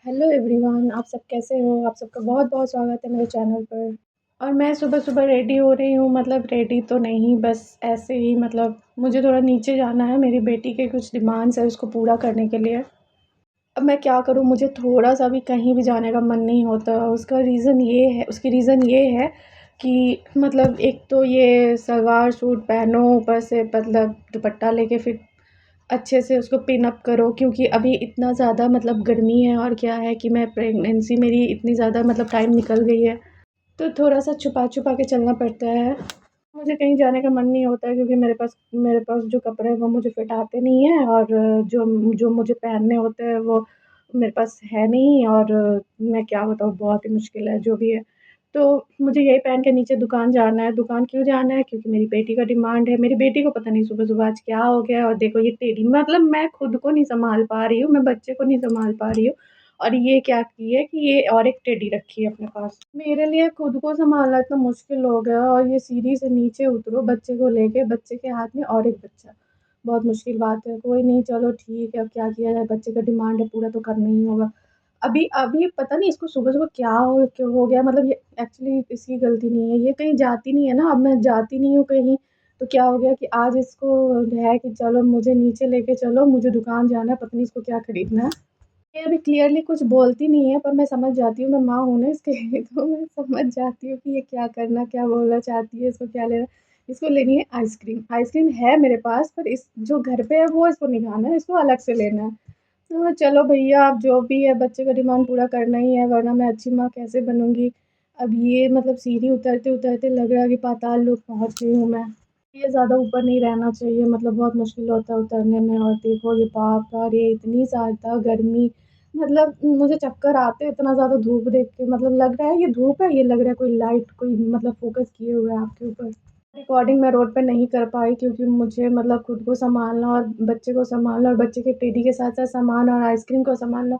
Hello everyone, आप सब कैसे हो? आप सबका बहुत-बहुत स्वागत है मेरे चैनल पर। और मैं सुबह-सुबह रेडी हो रही हूँ, मतलब रेडी तो नहीं, बस ऐसे ही, मतलब मुझे थोड़ा नीचे जाना है, मेरी बेटी के कुछ डिमांड्स है उसको पूरा करने के लिए। अब मैं क्या करूँ, मुझे थोड़ा-सा भी कहीं भी जाने का मन नहीं होता। उसकी रीज़न ये है कि मतलब एक तो ये सलवार सूट पहनो, ऊपर से मतलब दुपट्टा लेके फिर अच्छे से उसको पिन अप करो, क्योंकि अभी इतना ज़्यादा मतलब गर्मी है, और क्या है कि मैं प्रेगनेंसी मेरी इतनी ज़्यादा मतलब टाइम निकल गई है, तो थोड़ा-सा छुपा-छुपा के चलना पड़ता है। मुझे कहीं जाने का मन नहीं होता है, क्योंकि मेरे पास जो कपड़े हैं वो मुझे फिट आते नहीं हैं, और जो जो मुझे पहनने होते हैं वो मेरे पास है नहीं, और मैं क्या बताऊँ, बहुत ही मुश्किल है जो भी है। तो मुझे यही पहन के नीचे दुकान जाना है। दुकान क्यों जाना है? क्योंकि मेरी बेटी का डिमांड है। मेरी बेटी को पता नहीं सुबह-सुबह आज क्या हो गया है, और देखो ये टेढ़ी, मतलब मैं खुद को नहीं सँभाल पा रही हूँ, मैं बच्चे को नहीं सँभाल पा रही हूँ, और ये क्या की है कि ये और एक टेडी रखी है अपने पास। मेरे लिए खुद को सँभालना इतना मुश्किल हो गया, और ये सीढ़ी से नीचे उतरो बच्चे को लेके, बच्चे के हाथ में और एक बच्चा। बहुत मुश्किल बात है। कोई नहीं, चलो ठीक है, अब क्या किया जाए, बच्चे का डिमांड है, पूरा तो करना ही होगा। अभी अभी पता नहीं इसको सुबह-सुबह क्या हो गया, मतलब ये एक्चुअली इसकी गलती नहीं है, ये कहीं जाती नहीं है ना, अब मैं जाती नहीं हूँ कहीं, तो क्या हो गया कि आज इसको है कि चलो मुझे नीचे लेके चलो, मुझे दुकान जाना है, पता नहीं इसको क्या खरीदना है। ये अभी क्लियरली कुछ बोलती नहीं है, पर मैं समझ जाती हूँ, मैं माँ हूँ ना इसके तो मैं समझ जाती हूँ कि ये क्या बोलना चाहती है, इसको क्या लेना है। इसको लेनी है आइसक्रीम, आइसक्रीम है मेरे पास, पर इस जो घर पे है वो इसको नहीं खाना है, इसको अलग से लेना है। तो चलो भैया, अब जो भी है बच्चे का डिमांड पूरा करना ही है, वरना मैं अच्छी माँ कैसे बनूँगी। अब ये मतलब सीढ़ी उतरते-उतरते लग रहा है कि पाताल लोक पहुँच गई हूँ मैं। ये ज़्यादा ऊपर नहीं रहना चाहिए, मतलब बहुत मुश्किल होता है उतरने में, और देखो ये बाप रे! इतनी ज़्यादा गर्मी, मतलब मुझे चक्कर आते हैं इतना ज़्यादा धूप देख के, मतलब लग रहा है ये धूप है, ये लग रहा है कोई लाइट कोई मतलब फ़ोकस किए हुए है आपके ऊपर। रिकॉर्डिंग मैं रोड पे नहीं कर पाई, क्योंकि मुझे मतलब खुद को सँभालना और बच्चे को सँभालना, और बच्चे के टेडी के साथ-साथ सामान और आइसक्रीम को सँभालना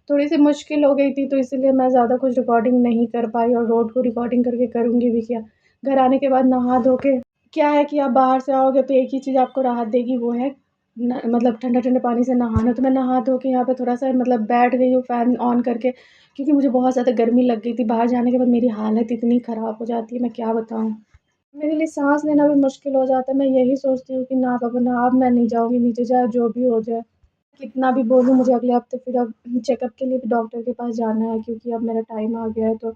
थोड़ी-सी मुश्किल हो गई थी, तो इसीलिए मैं ज़्यादा कुछ रिकॉर्डिंग नहीं कर पाई, और रोड को रिकॉर्डिंग करके करूँगी भी क्या? घर आने के बाद नहा धो के, क्या है कि आप बाहर से आओगे तो एक ही चीज़ आपको राहत देगी, वो है न मतलब ठंडे-ठंडे पानी से नहाना। तो मैं नहा धो के यहाँ पे थोड़ा-सा मतलब बैठ गई हूँ फ़ैन ऑन करके, क्योंकि मुझे बहुत ज़्यादा गर्मी लग गई थी। बाहर जाने के बाद मेरी हालत इतनी ख़राब हो जाती है, मैं क्या बताऊँ। मेरे लिए साँस लेना भी मुश्किल हो जाता है। मैं यही सोचती हूँ कि ना बाबा ना, अब मैं नहीं जाऊँगी नीचे, चाहे जो भी हो जाए। कितना भी बोलूँ, मुझे अगले हफ़्ते फिर अब चेकअप के लिए भी डॉक्टर के पास जाना है, क्योंकि अब मेरा टाइम आ गया है, तो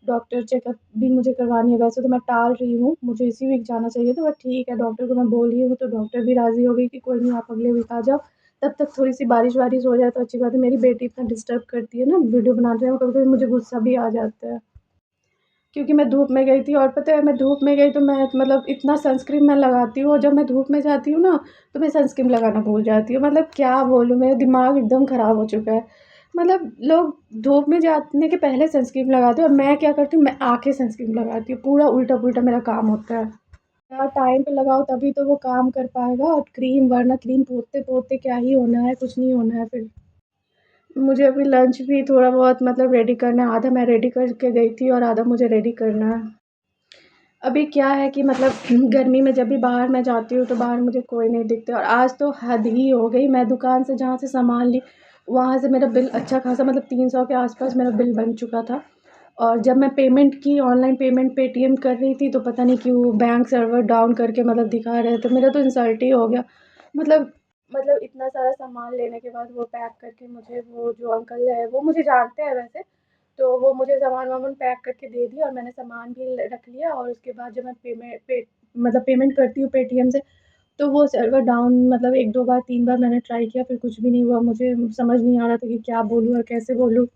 डॉक्टर चेकअप भी मुझे करवानी है। वैसे तो मैं टाल रही हूँ, मुझे इसी वीक जाना चाहिए था, बट ठीक है, डॉक्टर को मैं बोली हूँ, तो डॉक्टर भी राज़ी हो गई कि कोई नहीं, आप अगले वीक आ जाओ। तब तक थोड़ी-सी बारिश-वारिश हो जाए तो अच्छी बात है। मेरी बेटी इतना डिस्टर्ब करती है ना वीडियो बनाते हुए, कभी-कभी मुझे गुस्सा भी आ जाता है। क्योंकि मैं धूप में गई थी, और पता है मैं धूप में गई तो मैं मतलब इतना सनस्क्रीन मैं लगाती हूँ, और जब मैं धूप में जाती हूँ ना, तो मैं सनस्क्रीन लगाना भूल जाती हूँ। मतलब क्या बोलूँ, मेरा दिमाग एकदम ख़राब हो चुका है। मतलब लोग धूप में जाने के पहले सनस्क्रीन लगाते हैं, और मैं क्या करती हूँ, मैं आके सनस्क्रीन लगाती हूँ। पूरा उल्टा-पुल्टा मेरा काम होता है। यार टाइम पे लगाओ तभी तो वो काम कर पाएगा, और क्रीम, वरना क्रीम पोतते-पोतते क्या ही होना है, कुछ नहीं होना है फिर। मुझे अभी लंच भी थोड़ा बहुत मतलब रेडी करना है, आधा मैं रेडी करके गई थी और आधा मुझे रेडी करना है। अभी क्या है कि मतलब गर्मी में जब भी बाहर मैं जाती हूँ, तो बाहर मुझे कोई नहीं दिखता, और आज तो हद ही हो गई। मैं दुकान से जहाँ से सामान ली, वहाँ से मेरा बिल अच्छा खासा मतलब 300 के आस-पास मेरा बिल बन चुका था, और जब मैं पेमेंट की, ऑनलाइन पेमेंट पेटीएम कर रही थी, तो पता नहीं क्यों बैंक सर्वर डाउन करके मतलब दिखा रहे थे। मेरा तो इंसल्ट ही हो गया। मतलब मतलब इतना सारा सामान लेने के बाद वो पैक करके मुझे, वो जो अंकल है वो मुझे जानते हैं वैसे, तो वो मुझे सामान-वामान पैक करके दे दिया, और मैंने सामान भी ल रख लिया, और उसके बाद जब मैं मतलब पेमेंट करती हूँ पेटीएम से, तो वो सर्वर डाउन, मतलब 1-2 बार 3 बार मैंने ट्राई किया, फिर कुछ भी नहीं हुआ। मुझे समझ नहीं आ रहा था कि क्या बोलूँ और कैसे बोलूँ?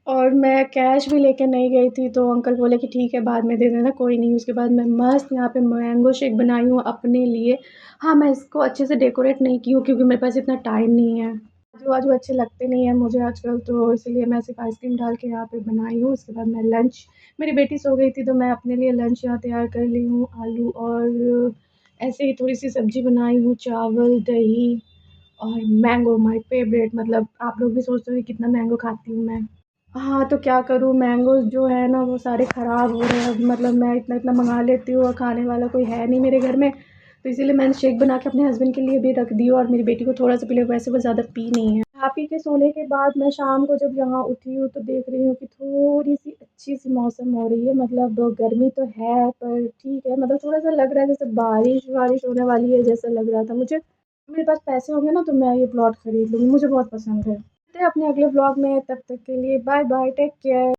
और मैं कैश भी लेके नहीं गई थी, तो अंकल बोले कि ठीक है बाद में दे देना, कोई नहीं। उसके बाद मैं मस्त यहाँ पे मैंगो शेक बनाई हूँ अपने लिए। हाँ, मैं इसको अच्छे से डेकोरेट नहीं की हूँ, क्योंकि मेरे पास इतना टाइम नहीं है। आजू-बाजू अच्छे लगते नहीं हैं मुझे आजकल, तो इसलिए मैं सिर्फ़ आइसक्रीम डाल के यहाँ पे बनाई हूँ। उसके बाद मैं लंच, मेरी बेटी सो गई थी, तो मैं अपने लिए लंच यहाँ तैयार कर ली हूँ। आलू और ऐसे ही थोड़ी-सी सब्ज़ी बनाई हूँ, चावल, दही और मैंगो माय फ़ेवरेट। मतलब आप लोग भी सोचते होंगे कितना मैंगो खाती हूँ मैं। हाँ, तो क्या करूँ, मैंगोज़ जो है ना वो सारे ख़राब हो रहे हैं। मतलब मैं इतना-इतना मँगा लेती हूँ, और खाने वाला कोई है नहीं मेरे घर में, तो इसीलिए मैंने शेक बना के अपने हस्बैंड के लिए भी रख दी और मेरी बेटी को थोड़ा सा पिले, वैसे वो ज़्यादा पी नहीं है। खा पी के सोने के बाद मैं शाम को जब यहाँ उठी हूँ तो देख रही हूँ कि थोड़ी-सी अच्छी-सी मौसम हो रही है, मतलब गर्मी तो है पर ठीक है, मतलब थोड़ा-सा लग रहा है जैसे बारिश-वारिश होने वाली है जैसा लग रहा था मुझे। मेरे पास पैसे होंगे ना तो मैं ये प्लॉट खरीद लूँगी, मुझे बहुत पसंद है। मिलते हैं अपने अगले व्लॉग में, तब तक के लिए बाय बाय, टेक केयर।